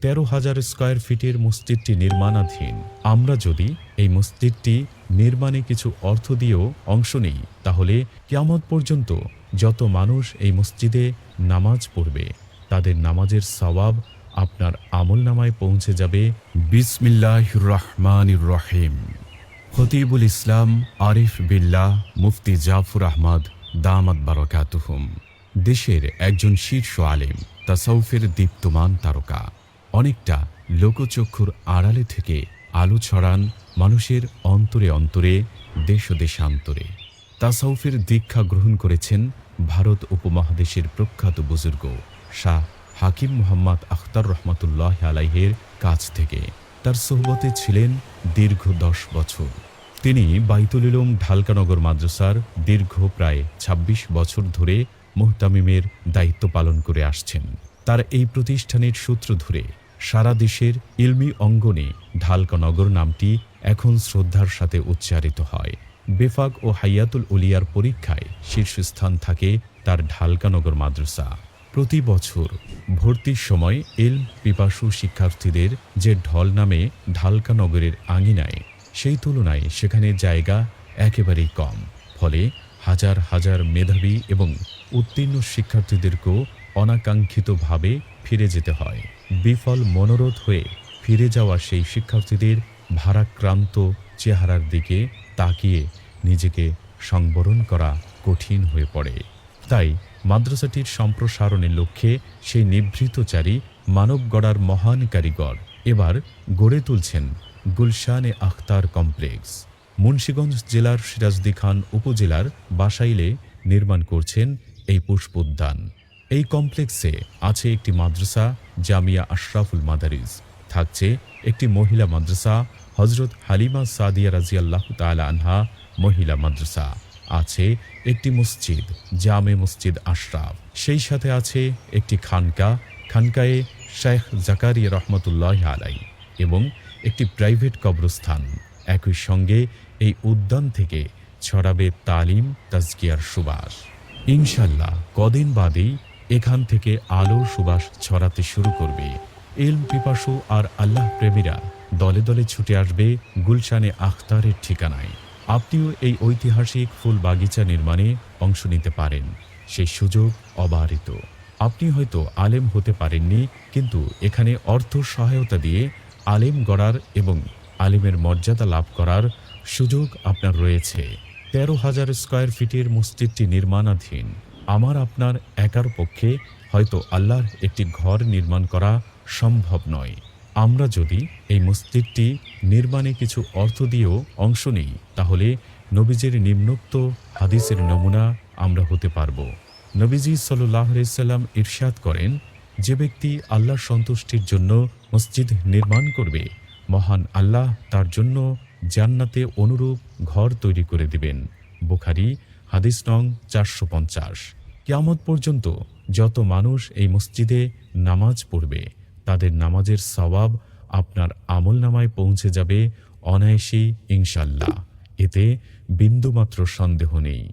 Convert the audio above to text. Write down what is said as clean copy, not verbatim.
13,000 square ফিটের মসজিদটি নির্মাণাধীন। আমরা যদি এই মসজিদটি নির্মাণে কিছু অর্থ দিয়েও অংশ নেই, তাহলে কিয়ামত পর্যন্ত যত মানুষ এই মসজিদে নামাজ পড়বে তাদের নামাজের সওয়াব আপনার আমলনামায় পৌঁছে যাবে। বিসমিল্লাহির রহমানির রহিম। খতিবুল ইসলাম আরিফ বিল্লাহ মুফতি জাফর আহমদ দামাত বারাকাতুহুম দেশের একজন শীর্ষ আলেম, তাসাউফের দীপ্তমান তারকা। অনেকটা লোকচক্ষুর আড়ালে থেকে আলো ছড়ান মানুষের অন্তরে অন্তরে, দেশ ও দেশান্তরে। তাসাউফের দীক্ষা গ্রহণ করেছেন ভারত উপমহাদেশের প্রখ্যাত বুজুর্গ শাহ হাকিম মুহাম্মদ আখতার রহমাতুল্লাহ আলাইহের কাছ থেকে। তার সোহবতে ছিলেন দীর্ঘ 10 বছর। তিনি বাইতুল উলুম ঢালকানগর মাদ্রাসার দীর্ঘ প্রায় ২৬ বছর ধরে মুহতামিমের দায়িত্ব পালন করে আসছেন। তার এই প্রতিষ্ঠানের সূত্র ধরে সারা দেশের ইলমি অঙ্গনে ঢালকানগর নামটি এখন শ্রদ্ধার সাথে উচ্চারিত হয়। বেফাক ও হাইয়াতুল উলিয়ার পরীক্ষায় শীর্ষস্থান থাকে তার ঢালকানগর মাদ্রাসা। প্রতি বছর ভর্তির সময় ইলম পিপাসু শিক্ষার্থীদের যে ঢল নামে ঢালকানগরের আঙিনায়, সেই তুলনায় সেখানে জায়গা একেবারেই কম। ফলে হাজার হাজার মেধাবী এবং উত্তীর্ণ শিক্ষার্থীদেরকেও অনাকাঙ্ক্ষিতভাবে ফিরে যেতে হয়। বিফল মনোরথ হয়ে ফিরে যাওয়া সেই শিক্ষার্থীদের ভারাক্রান্ত চেহারার দিকে তাকিয়ে নিজেকে সংবরণ করা কঠিন হয়ে পড়ে। তাই মাদ্রাসাটির সম্প্রসারণের লক্ষ্যে সেই নিভৃতচারী মানব গড়ার মহান কারিগর এবার গড়ে তুলছেন গুলশানে আখতার কমপ্লেক্স। মুন্সিগঞ্জ জেলার সিরাজদি খান উপজেলার বাসাইলে নির্মাণ করছেন এই পুষ্পোদ্যান। এই কমপ্লেক্সে আছে একটি মাদ্রাসা জামিয়া আশরাফুল মাদারিস, থাকছে একটি মহিলা মাদ্রাসা হজরত হালিমা সাদিয়া রাজিয়াল্লাহু তাআলা আনহা মহিলা মাদ্রাসা, আছে একটি মসজিদ জামে মসজিদ আশরাফ, সেই সাথে আছে একটি খানকায়ে শেখ জাকারিয়া রহমতুল্লাহ আলাই এবং একটি প্রাইভেট কবরস্থান। একই সঙ্গে এই উদ্যান থেকে ছড়াবে তালিম তাজকিয়ার সুবাস। ইনশাল্লাহ কদিন বাদেই এখান থেকে আলোর সুবাস ছড়াতে শুরু করবে। ইলম পিপাসু আর আল্লাহ প্রেমীরা দলে দলে ছুটে আসবে গুলশানে আখতারের ঠিকানায়। আপনিও এই ঐতিহাসিক ফুল বাগিচা নির্মাণে অংশ নিতে পারেন, সেই সুযোগ অবারিত। আপনি হয়তো আলেম হতে পারেননি, কিন্তু এখানে অর্থ সহায়তা দিয়ে আলেম গড়ার এবং আলেমের মর্যাদা লাভ করার সুযোগ আপনার রয়েছে। 13,000 স্কয়ার ফিটের মসজিদটি নির্মাণাধীন। আমার আপনার একার পক্ষে হয়তো আল্লাহর একটি ঘর নির্মাণ করা সম্ভব নয়। আমরা যদি এই মসজিদটি নির্মাণে কিছু অর্থ দিয়েও অংশ নিই, তাহলে নবীজির নিম্নোক্ত হাদিসের নমুনা আমরা হতে পারব। নবীজি সাল্লাল্লাহু আলাইহি সাল্লাম ইরশাদ করেন, যে ব্যক্তি আল্লাহর সন্তুষ্টির জন্য মসজিদ নির্মাণ করবে, মহান আল্লাহ তার জন্য জান্নাতে অনুরূপ ঘর তৈরি করে দিবেন। বুখারী হাদিস নং 450। কিয়ামত পর্যন্ত যত মানুষ এই মসজিদে নামাজ পড়বে তাদের নামাজের সওয়াব আপনার আমলনামায় পৌঁছে যাবে অনায়াসেই ইনশাল্লাহ। এতে বিন্দুমাত্র সন্দেহ নেই।